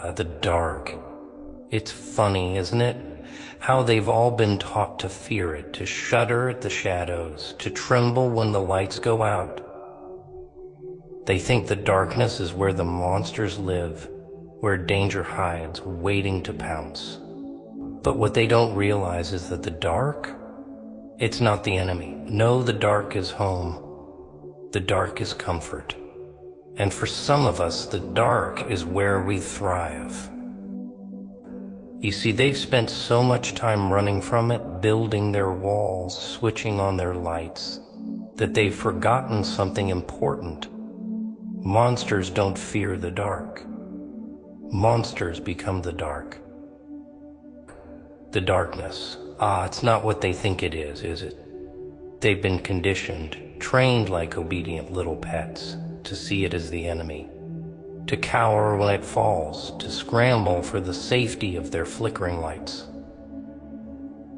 The dark. It's funny, isn't it? How they've all been taught to fear it, to shudder at the shadows, to tremble when the lights go out. They think the darkness is where the monsters live, where danger hides, waiting to pounce. But what they don't realize is that the dark, it's not the enemy. No, the dark is home. The dark is comfort. And for some of us, the dark is where we thrive. You see, they've spent so much time running from it, building their walls, switching on their lights, that they've forgotten something important. Monsters don't fear the dark. Monsters become the dark. The darkness. It's not what they think it is it? They've been conditioned, trained like obedient little pets, to see it as the enemy, to cower when it falls, to scramble for the safety of their flickering lights.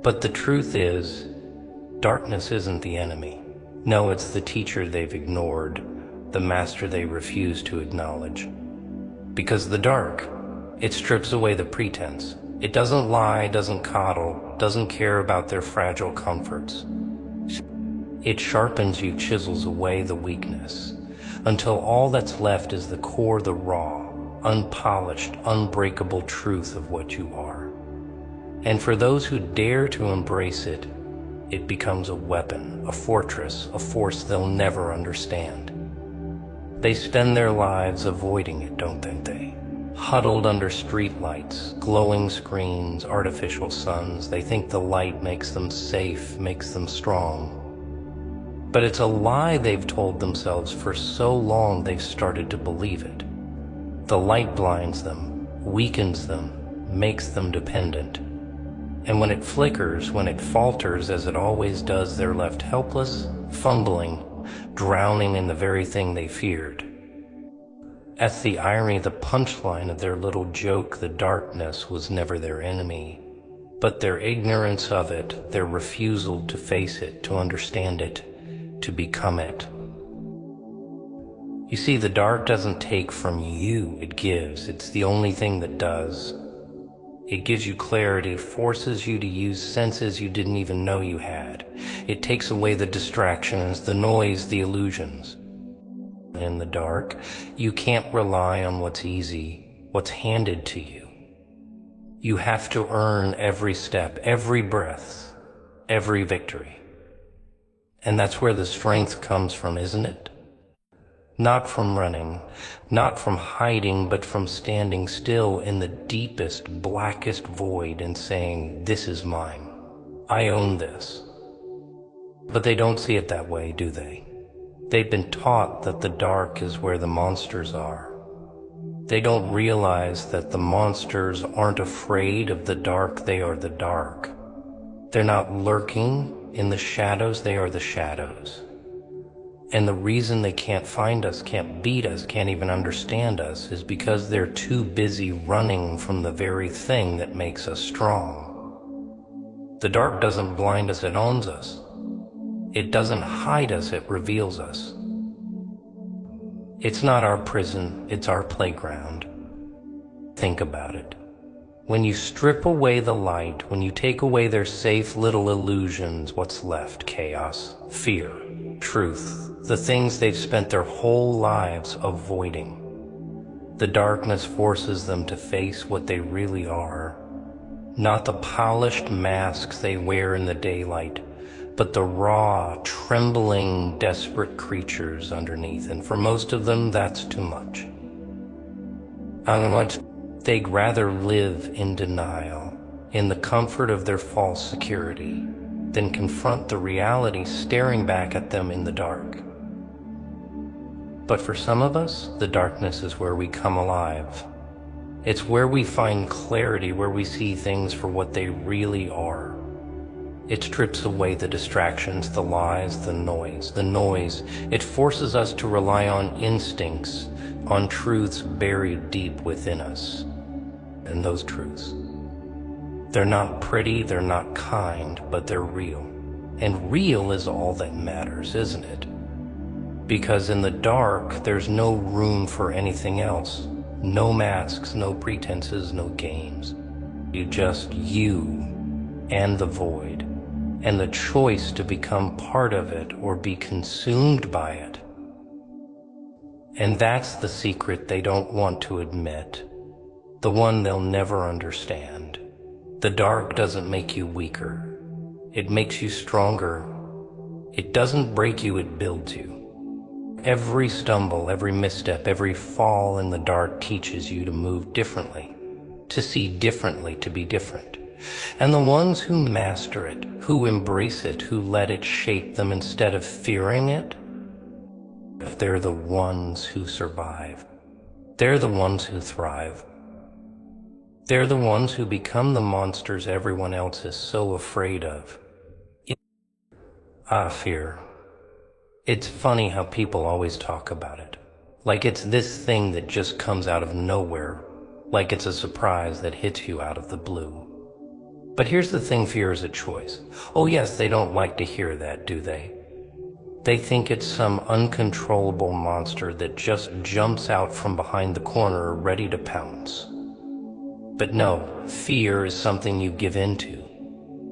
But the truth is, darkness isn't the enemy. No, it's the teacher they've ignored, the master they refuse to acknowledge. Because the dark, it strips away the pretense. It doesn't lie, doesn't coddle, doesn't care about their fragile comforts. It sharpens you, chisels away the weakness, until all that's left is the core, the raw, unpolished, unbreakable truth of what you are. And for those who dare to embrace it, it becomes a weapon, a fortress, a force they'll never understand. They spend their lives avoiding it, don't they? Huddled under streetlights, glowing screens, artificial suns. They think the light makes them safe, makes them strong. But it's a lie they've told themselves for so long they've started to believe it. The light blinds them, weakens them, makes them dependent. And when it flickers, when it falters as it always does, they're left helpless, fumbling, drowning in the very thing they feared. That's the irony, the punchline of their little joke. The darkness was never their enemy, but their ignorance of it, their refusal to face it, to understand it, to become it. You see, the dark doesn't take from you, it gives. It's the only thing that does. It gives you clarity, forces you to use senses you didn't even know you had. It takes away the distractions, the noise, the illusions. In the dark, you can't rely on what's easy, what's handed to you. You have to earn every step, every breath, every victory. And that's where the strength comes from, isn't it? Not from running, not from hiding, but from standing still in the deepest, blackest void and saying, "This is mine. I own this." But they don't see it that way, do they? They've been taught that the dark is where the monsters are. They don't realize that the monsters aren't afraid of the dark, they are the dark. They're not lurking in the shadows, they are the shadows. And the reason they can't find us, can't beat us, can't even understand us is because they're too busy running from the very thing that makes us strong. The dark doesn't blind us, it owns us. It doesn't hide us, it reveals us. It's not our prison, it's our playground. Think about it. When you strip away the light, when you take away their safe little illusions, what's left? Chaos, fear, truth, the things they've spent their whole lives avoiding. The darkness forces them to face what they really are, not the polished masks they wear in the daylight, but the raw, trembling, desperate creatures underneath. And for most of them, that's too much. They'd rather live in denial, in the comfort of their false security, than confront the reality staring back at them in the dark. But for some of us, the darkness is where we come alive. It's where we find clarity, where we see things for what they really are. It strips away the distractions, the lies, the noise. It forces us to rely on instincts, on truths buried deep within us. And those truths, they're not pretty, they're not kind, but they're real. And real is all that matters, isn't it? Because in the dark, there's no room for anything else. No masks, no pretenses, no games. You and the void, and the choice to become part of it or be consumed by it. And that's the secret they don't want to admit, the one they'll never understand. The dark doesn't make you weaker. It makes you stronger. It doesn't break you, it builds you. Every stumble, every misstep, every fall in the dark teaches you to move differently, to see differently, to be different. And the ones who master it, who embrace it, who let it shape them instead of fearing it, they're the ones who survive. They're the ones who thrive. They're the ones who become the monsters everyone else is so afraid of. Fear. It's funny how people always talk about it, like it's this thing that just comes out of nowhere, like it's a surprise that hits you out of the blue. But here's the thing, fear is a choice. Oh yes, they don't like to hear that, do they? They think it's some uncontrollable monster that just jumps out from behind the corner ready to pounce. But no, fear is something you give into.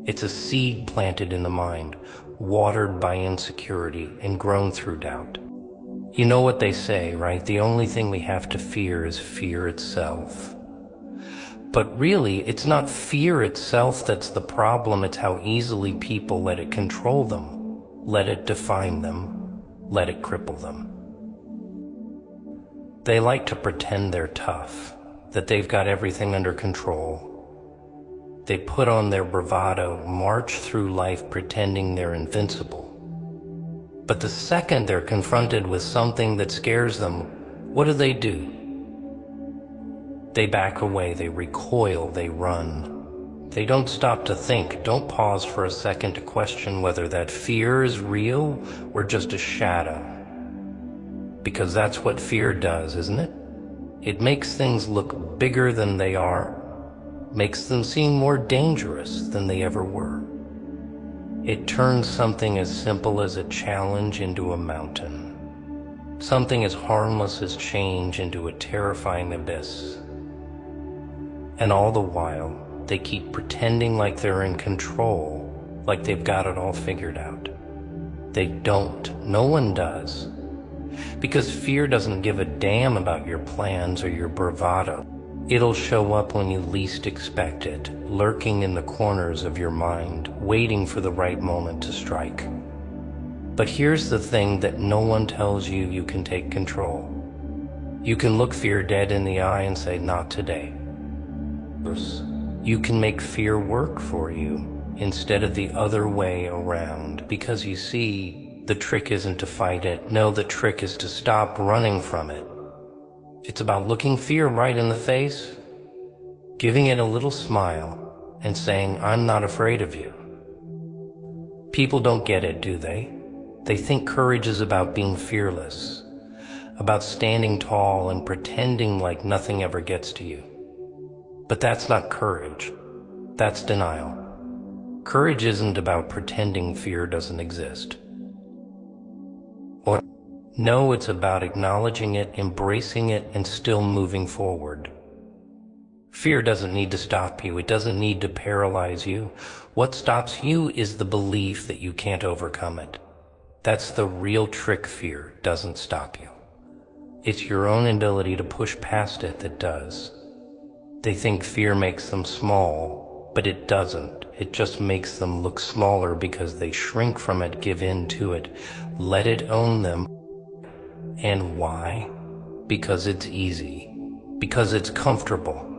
It's a seed planted in the mind, watered by insecurity and grown through doubt. You know what they say, right? The only thing we have to fear is fear itself. But really, it's not fear itself that's the problem, it's how easily people let it control them, let it define them, let it cripple them. They like to pretend they're tough, that they've got everything under control. They put on their bravado, march through life pretending they're invincible. But the second they're confronted with something that scares them, what do? They back away, they recoil, they run. They don't stop to think, don't pause for a second to question whether that fear is real or just a shadow. Because that's what fear does, isn't it? It makes things look bigger than they are, makes them seem more dangerous than they ever were. It turns something as simple as a challenge into a mountain, something as harmless as change into a terrifying abyss. And all the while, they keep pretending like they're in control, like they've got it all figured out. They don't. No one does. Because fear doesn't give a damn about your plans or your bravado. It'll show up when you least expect it, lurking in the corners of your mind, waiting for the right moment to strike. But here's the thing that no one tells you: you can take control. You can look fear dead in the eye and say, not today. You can make fear work for you instead of the other way around, because you see, the trick isn't to fight it. No, the trick is to stop running from it. It's about looking fear right in the face, giving it a little smile, and saying, I'm not afraid of you. People don't get it, do they? They think courage is about being fearless, about standing tall and pretending like nothing ever gets to you. But that's not courage. That's denial. Courage isn't about pretending fear doesn't exist. No, it's about acknowledging it, embracing it, and still moving forward. Fear doesn't need to stop you. It doesn't need to paralyze you. What stops you is the belief that you can't overcome it. That's the real trick. Fear doesn't stop you. It's your own inability to push past it that does. They think fear makes them small, but it doesn't. It just makes them look smaller because they shrink from it, give in to it, let it own them. And why? Because it's easy. Because it's comfortable.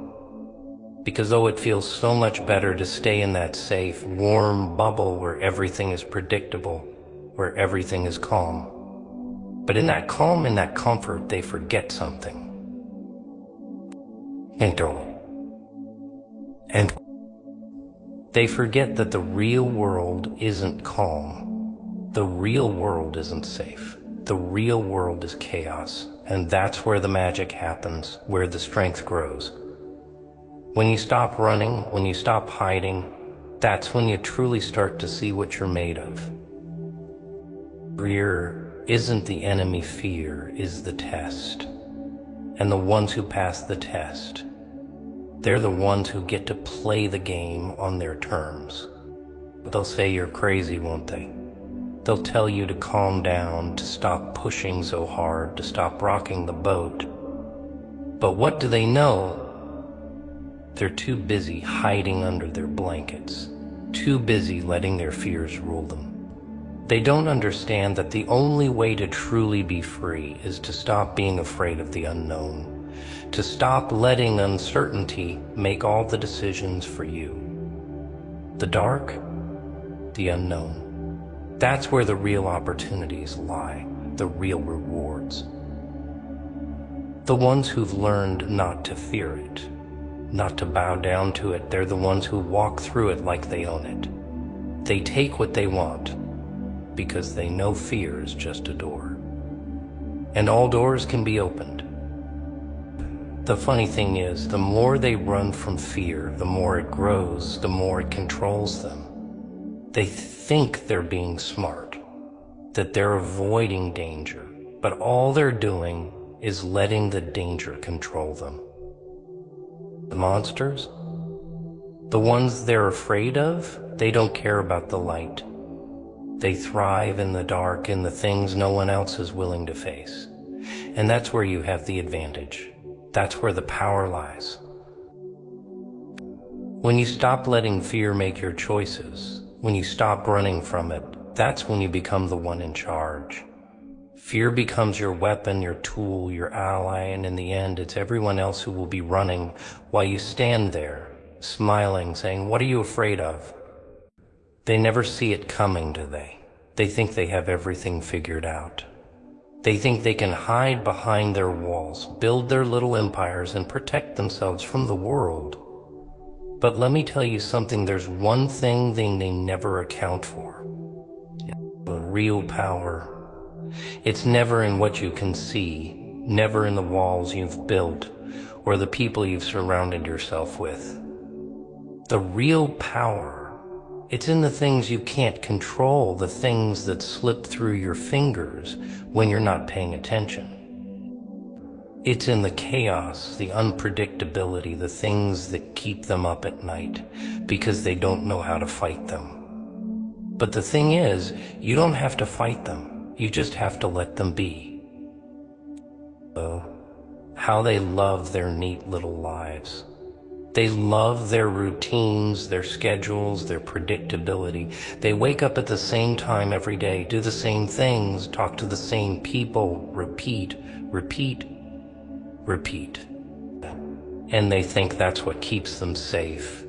Because though it feels so much better to stay in that safe, warm bubble where everything is predictable, where everything is calm. But in that calm, in that comfort, they forget something. And they forget that the real world isn't calm. The real world isn't safe. The real world is chaos, and that's where the magic happens, where the strength grows. When you stop running, when you stop hiding, that's when you truly start to see what you're made of. Fear isn't the enemy, fear is the test. And the ones who pass the test, they're the ones who get to play the game on their terms. They'll say you're crazy, won't they? They'll tell you to calm down, to stop pushing so hard, to stop rocking the boat. But what do they know? They're too busy hiding under their blankets, too busy letting their fears rule them. They don't understand that the only way to truly be free is to stop being afraid of the unknown, to stop letting uncertainty make all the decisions for you. The dark, the unknown. That's where the real opportunities lie, the real rewards. The ones who've learned not to fear it, not to bow down to it, they're the ones who walk through it like they own it. They take what they want because they know fear is just a door. And all doors can be opened. The funny thing is, the more they run from fear, the more it grows, the more it controls them. They think they're being smart, that they're avoiding danger, but all they're doing is letting the danger control them. The monsters, the ones they're afraid of, they don't care about the light. They thrive in the dark, in the things no one else is willing to face. And that's where you have the advantage. That's where the power lies. When you stop letting fear make your choices, when you stop running from it, that's when you become the one in charge. Fear becomes your weapon, your tool, your ally, and in the end, it's everyone else who will be running while you stand there, smiling, saying, "What are you afraid of?" They never see it coming, do they? They think they have everything figured out. They think they can hide behind their walls, build their little empires, and protect themselves from the world. But let me tell you something, there's one thing they never account for. Real power. It's never in what you can see, never in the walls you've built, or the people you've surrounded yourself with. The real power, it's in the things you can't control, the things that slip through your fingers when you're not paying attention. It's in the chaos, the unpredictability, the things that keep them up at night because they don't know how to fight them. But the thing is, you don't have to fight them. You just have to let them be. Oh, how they love their neat little lives. They love their routines, their schedules, their predictability. They wake up at the same time every day, do the same things, talk to the same people, repeat, repeat, repeat. And they think that's what keeps them safe.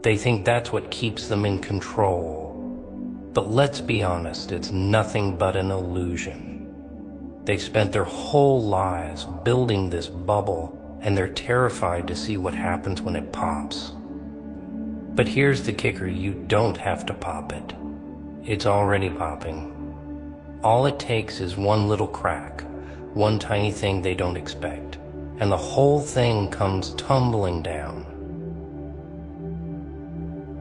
They think that's what keeps them in control. But let's be honest, it's nothing but an illusion. They've spent their whole lives building this bubble, and they're terrified to see what happens when it pops. But here's the kicker, you don't have to pop it. It's already popping. All it takes is one little crack, one tiny thing they don't expect, and the whole thing comes tumbling down.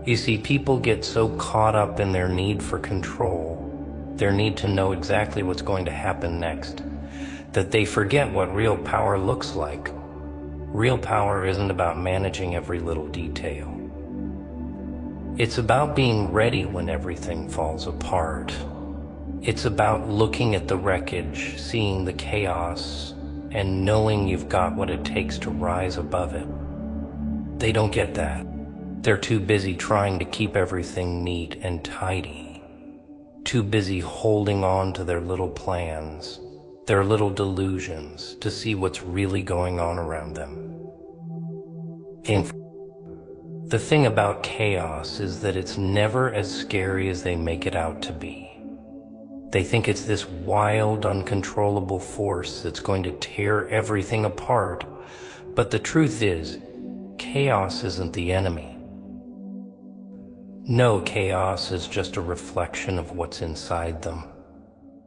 You see, people get so caught up in their need for control, their need to know exactly what's going to happen next, that they forget what real power looks like. Real power isn't about managing every little detail. It's about being ready when everything falls apart. It's about looking at the wreckage, seeing the chaos, and knowing you've got what it takes to rise above it. They don't get that. They're too busy trying to keep everything neat and tidy. Too busy holding on to their little plans, their little delusions, to see what's really going on around them. And the thing about chaos is that it's never as scary as they make it out to be. They think it's this wild, uncontrollable force that's going to tear everything apart. But the truth is, chaos isn't the enemy. No, chaos is just a reflection of what's inside them.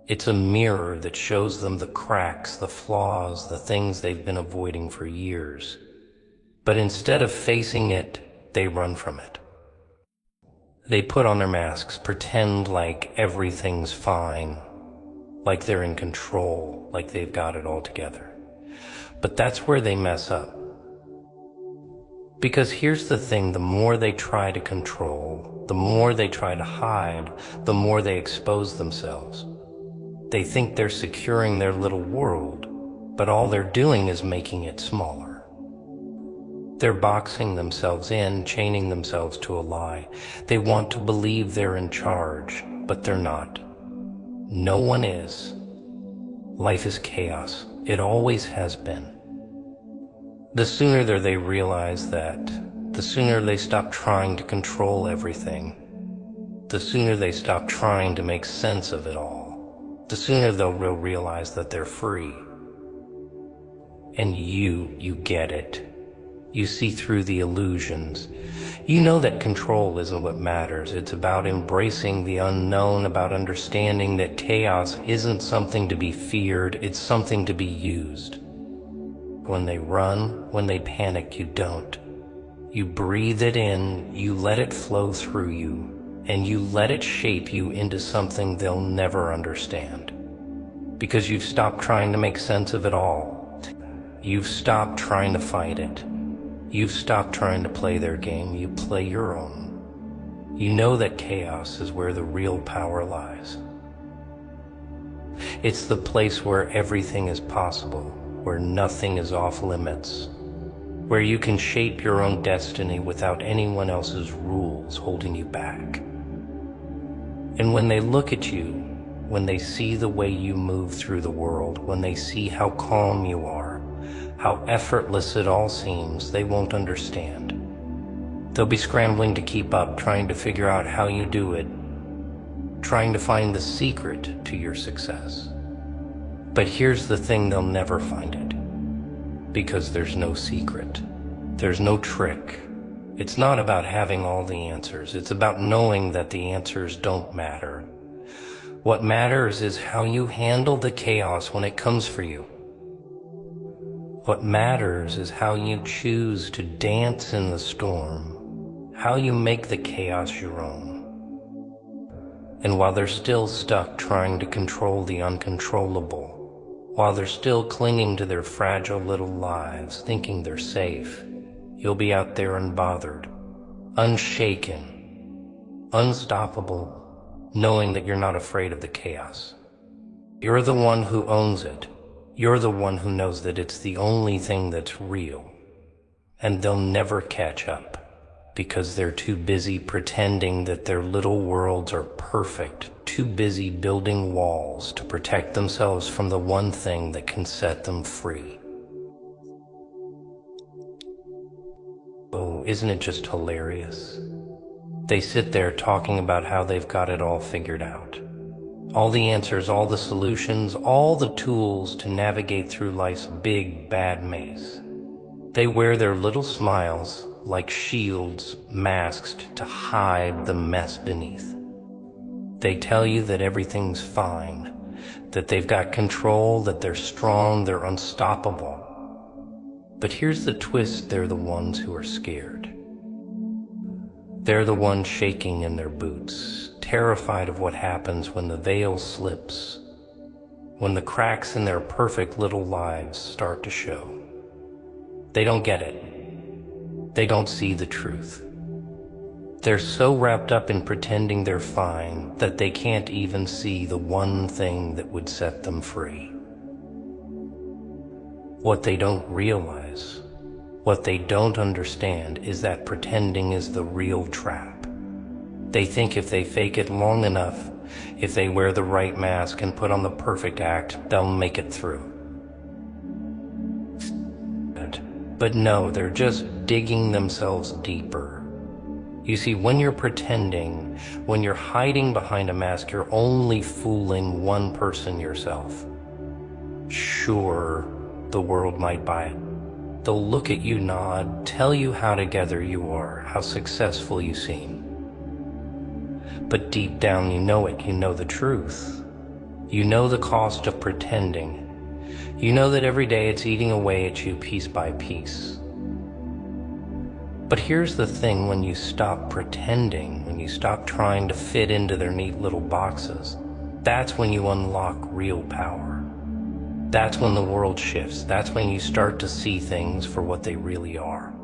It's a mirror that shows them the cracks, the flaws, the things they've been avoiding for years. But instead of facing it, they run from it. They put on their masks, pretend like everything's fine, like they're in control, like they've got it all together. But that's where they mess up. Because here's the thing, the more they try to control, the more they try to hide, the more they expose themselves. They think they're securing their little world, but all they're doing is making it smaller. They're boxing themselves in, chaining themselves to a lie. They want to believe they're in charge, but they're not. No one is. Life is chaos. It always has been. The sooner they realize that, the sooner they stop trying to control everything, the sooner they stop trying to make sense of it all, the sooner they'll realize that they're free. And you get it. You see through the illusions. You know that control isn't what matters. It's about embracing the unknown, about understanding that chaos isn't something to be feared, it's something to be used. When they run, when they panic, you don't. You breathe it in, you let it flow through you, and you let it shape you into something they'll never understand. Because you've stopped trying to make sense of it all. You've stopped trying to fight it. You've stopped trying to play their game, you play your own. You know that chaos is where the real power lies. It's the place where everything is possible, where nothing is off limits, where you can shape your own destiny without anyone else's rules holding you back. And when they look at you, when they see the way you move through the world, when they see how calm you are, how effortless it all seems, they won't understand. They'll be scrambling to keep up, trying to figure out how you do it, trying to find the secret to your success. But here's the thing, they'll never find it. Because there's no secret. There's no trick. It's not about having all the answers. It's about knowing that the answers don't matter. What matters is how you handle the chaos when it comes for you. What matters is how you choose to dance in the storm, how you make the chaos your own. And while they're still stuck trying to control the uncontrollable, while they're still clinging to their fragile little lives, thinking they're safe, you'll be out there unbothered, unshaken, unstoppable, knowing that you're not afraid of the chaos. You're the one who owns it. You're the one who knows that it's the only thing that's real. And they'll never catch up, because they're too busy pretending that their little worlds are perfect, too busy building walls to protect themselves from the one thing that can set them free. Oh, isn't it just hilarious? They sit there talking about how they've got it all figured out. All the answers, all the solutions, all the tools to navigate through life's big, bad maze. They wear their little smiles like shields masked to hide the mess beneath. They tell you that everything's fine, that they've got control, that they're strong, they're unstoppable. But here's the twist, they're the ones who are scared. They're the ones shaking in their boots, terrified of what happens when the veil slips, when the cracks in their perfect little lives start to show. They don't get it. They don't see the truth. They're so wrapped up in pretending they're fine that they can't even see the one thing that would set them free. What they don't realize, what they don't understand, is that pretending is the real trap. They think if they fake it long enough, if they wear the right mask and put on the perfect act, they'll make it through. But no, they're just digging themselves deeper. You see, when you're pretending, when you're hiding behind a mask, you're only fooling one person, yourself. Sure, the world might buy it. They'll look at you, nod, tell you how together you are, how successful you seem. But deep down you know it, you know the truth. You know the cost of pretending. You know that every day it's eating away at you piece by piece. But here's the thing, when you stop pretending, when you stop trying to fit into their neat little boxes, that's when you unlock real power. That's when the world shifts. That's when you start to see things for what they really are.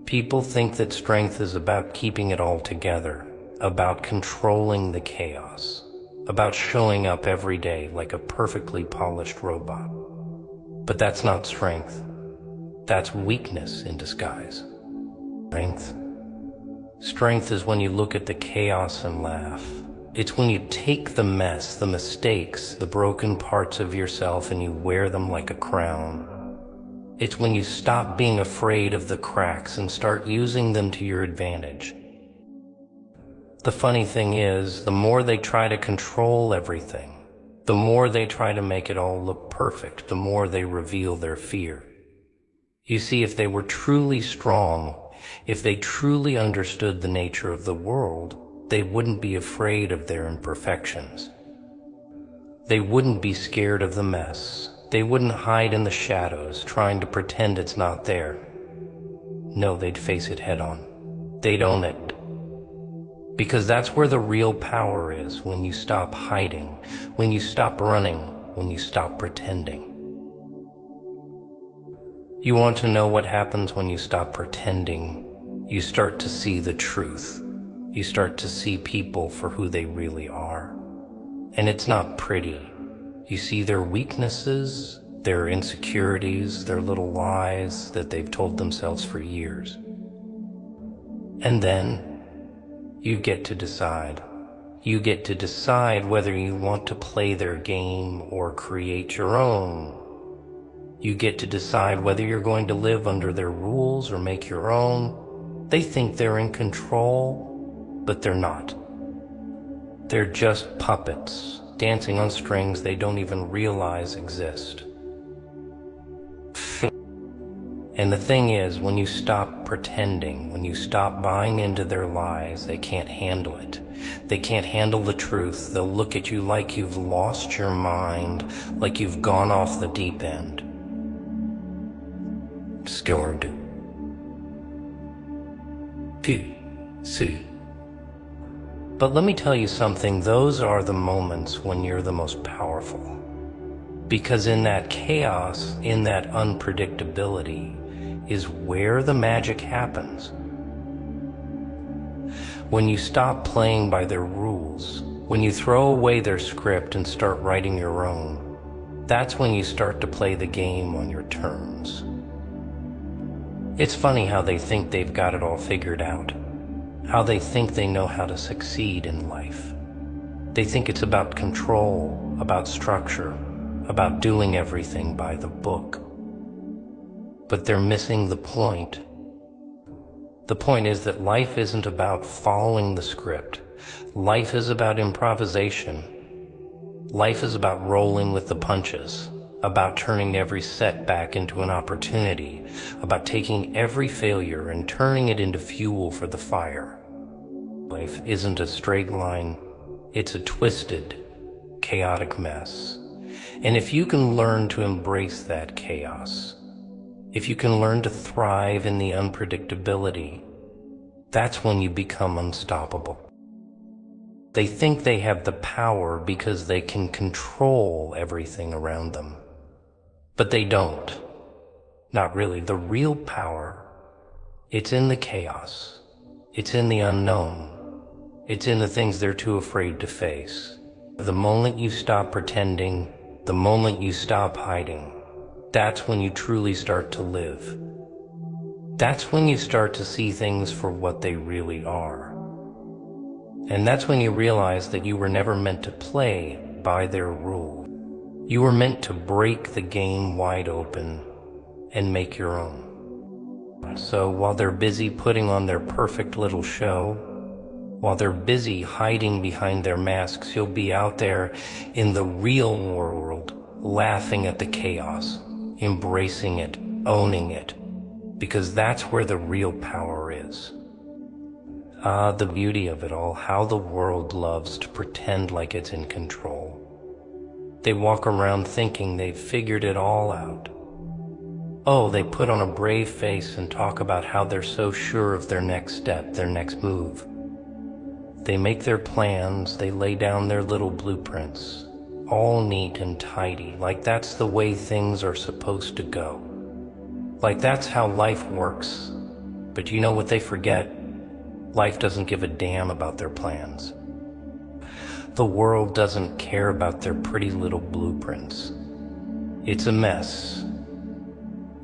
People think that strength is about keeping it all together, about controlling the chaos, about showing up every day like a perfectly polished robot. But that's not strength. That's weakness in disguise. Strength is when you look at the chaos and laugh. It's when you take the mess, the mistakes, the broken parts of yourself and you wear them like a crown. It's when you stop being afraid of the cracks and start using them to your advantage. The funny thing is, the more they try to control everything, the more they try to make it all look perfect, the more they reveal their fear. You see, if they were truly strong, if they truly understood the nature of the world, they wouldn't be afraid of their imperfections. They wouldn't be scared of the mess. They wouldn't hide in the shadows, trying to pretend it's not there. No, they'd face it head on. They'd own it. Because that's where the real power is, when you stop hiding, when you stop running, when you stop pretending. You want to know what happens when you stop pretending? You start to see the truth. You start to see people for who they really are. And it's not pretty. You see their weaknesses, their insecurities, their little lies that they've told themselves for years. And then you get to decide. You get to decide whether you want to play their game or create your own. You get to decide whether you're going to live under their rules or make your own. They think they're in control, but they're not. They're just puppets, dancing on strings they don't even realize exist. And the thing is, when you stop pretending, when you stop buying into their lies, they can't handle it. They can't handle the truth. They'll look at you like you've lost your mind, like you've gone off the deep end. Scared. See. But let me tell you something, those are the moments when you're the most powerful. Because in that chaos, in that unpredictability, is where the magic happens. When you stop playing by their rules, when you throw away their script and start writing your own, that's when you start to play the game on your terms. It's funny how they think they've got it all figured out, how they think they know how to succeed in life. They think it's about control, about structure, about doing everything by the book. But they're missing the point. The point is that life isn't about following the script. Life is about improvisation. Life is about rolling with the punches, about turning every setback into an opportunity, about taking every failure and turning it into fuel for the fire. Life isn't a straight line. It's a twisted, chaotic mess. And if you can learn to embrace that chaos, if you can learn to thrive in the unpredictability, that's when you become unstoppable. They think they have the power because they can control everything around them. But they don't. Not really. The real power, it's in the chaos. It's in the unknown. It's in the things they're too afraid to face. The moment you stop pretending, the moment you stop hiding, that's when you truly start to live. That's when you start to see things for what they really are. And that's when you realize that you were never meant to play by their rules. You were meant to break the game wide open and make your own. So while they're busy putting on their perfect little show, while they're busy hiding behind their masks, you'll be out there in the real world, laughing at the chaos, embracing it, owning it, because that's where the real power is. Ah, the beauty of it all, how the world loves to pretend like it's in control. They walk around thinking they've figured it all out. Oh, they put on a brave face and talk about how they're so sure of their next step, their next move. They make their plans, they lay down their little blueprints, all neat and tidy, like that's the way things are supposed to go. Like that's how life works. But you know what they forget? Life doesn't give a damn about their plans. The world doesn't care about their pretty little blueprints. It's a mess.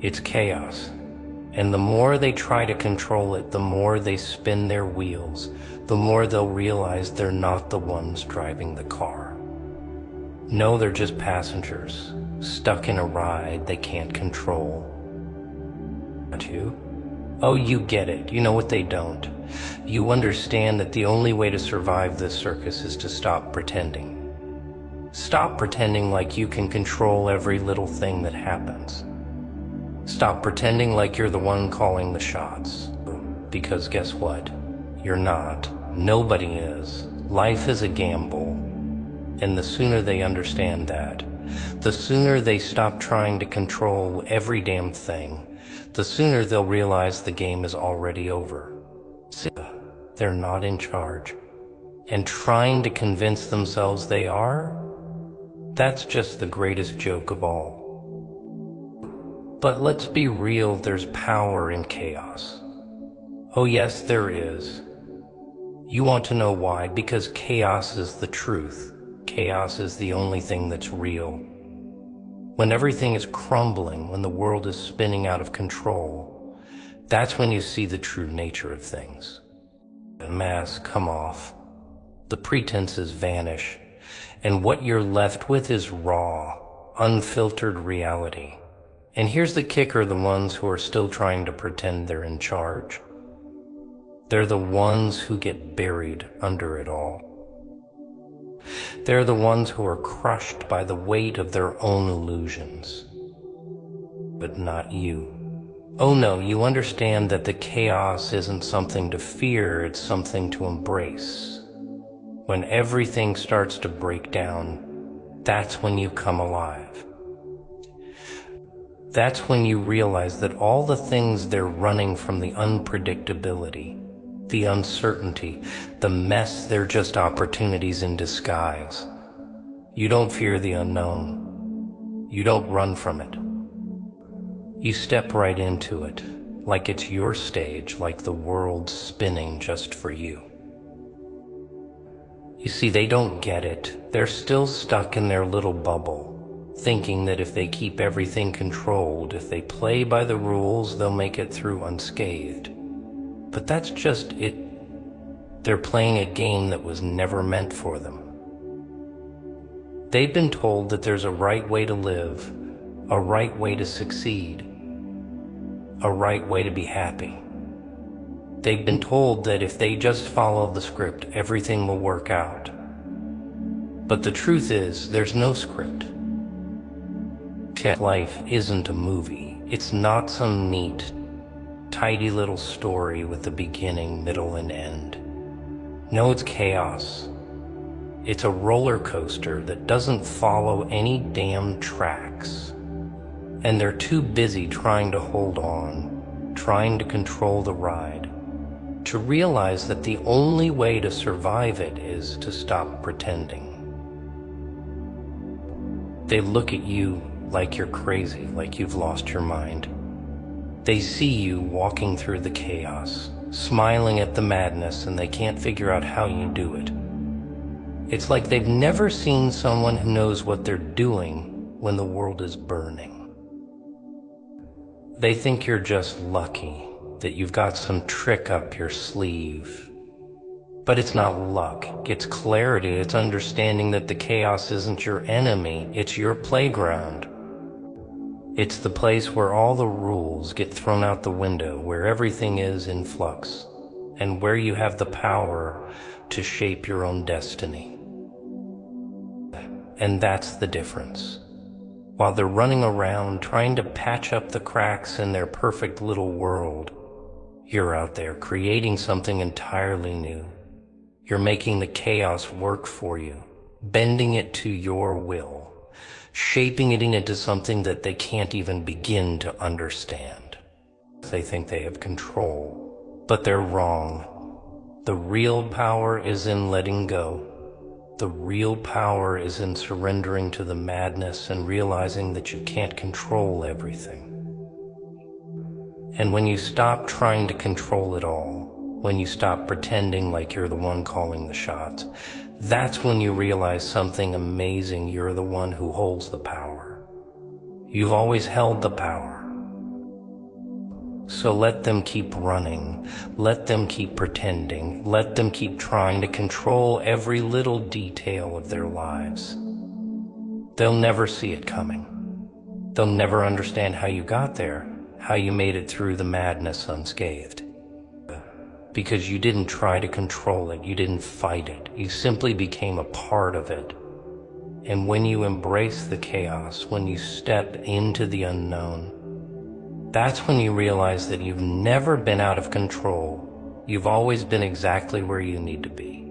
It's chaos. And the more they try to control it, the more they spin their wheels, the more they'll realize they're not the ones driving the car. No, they're just passengers, stuck in a ride they can't control. Not you? Oh, you get it. You know what they don't. You understand that the only way to survive this circus is to stop pretending. Stop pretending like you can control every little thing that happens. Stop pretending like you're the one calling the shots. Because guess what? You're not. Nobody is. Life is a gamble. And the sooner they understand that, the sooner they stop trying to control every damn thing, the sooner they'll realize the game is already over. See, they're not in charge. And trying to convince themselves they are, that's just the greatest joke of all. But let's be real, there's power in chaos. Oh yes, there is. You want to know why? Because chaos is the truth. Chaos is the only thing that's real. When everything is crumbling, when the world is spinning out of control, that's when you see the true nature of things. The masks come off, the pretenses vanish, and what you're left with is raw, unfiltered reality. And here's the kicker, the ones who are still trying to pretend they're in charge. They're the ones who get buried under it all. They're the ones who are crushed by the weight of their own illusions. But not you. Oh no, you understand that the chaos isn't something to fear, it's something to embrace. When everything starts to break down, that's when you come alive. That's when you realize that all the things they're running from, the unpredictability, the uncertainty, the mess, they're just opportunities in disguise. You don't fear the unknown. You don't run from it. You step right into it, like it's your stage, like the world's spinning just for you. You see, they don't get it. They're still stuck in their little bubble, thinking that if they keep everything controlled, if they play by the rules, they'll make it through unscathed. But that's just it. They're playing a game that was never meant for them. They've been told that there's a right way to live, a right way to succeed, a right way to be happy. They've been told that if they just follow the script, everything will work out. But the truth is, there's no script. Life isn't a movie. It's not some neat, tidy little story with a beginning, middle, and end. No, it's chaos. It's a roller coaster that doesn't follow any damn tracks. And they're too busy trying to hold on, trying to control the ride, to realize that the only way to survive it is to stop pretending. They look at you like you're crazy, like you've lost your mind. They see you walking through the chaos, smiling at the madness, and they can't figure out how you do it. It's like they've never seen someone who knows what they're doing when the world is burning. They think you're just lucky, that you've got some trick up your sleeve. But it's not luck, it's clarity, it's understanding that the chaos isn't your enemy, it's your playground. It's the place where all the rules get thrown out the window, where everything is in flux, and where you have the power to shape your own destiny. And that's the difference. While they're running around trying to patch up the cracks in their perfect little world, you're out there creating something entirely new. You're making the chaos work for you, bending it to your will, shaping it into something that they can't even begin to understand. They think they have control, but they're wrong. The real power is in letting go, The real power is in surrendering to the madness and realizing that you can't control everything. And when you stop trying to control it all, when you stop pretending like you're the one calling the shots, that's when you realize something amazing. You're the one who holds the power. You've always held the power. So let them keep running, let them keep pretending, let them keep trying to control every little detail of their lives. They'll never see it coming. They'll never understand how you got there, how you made it through the madness unscathed. Because you didn't try to control it, you didn't fight it, you simply became a part of it. And when you embrace the chaos, when you step into the unknown, that's when you realize that you've never been out of control. You've always been exactly where you need to be.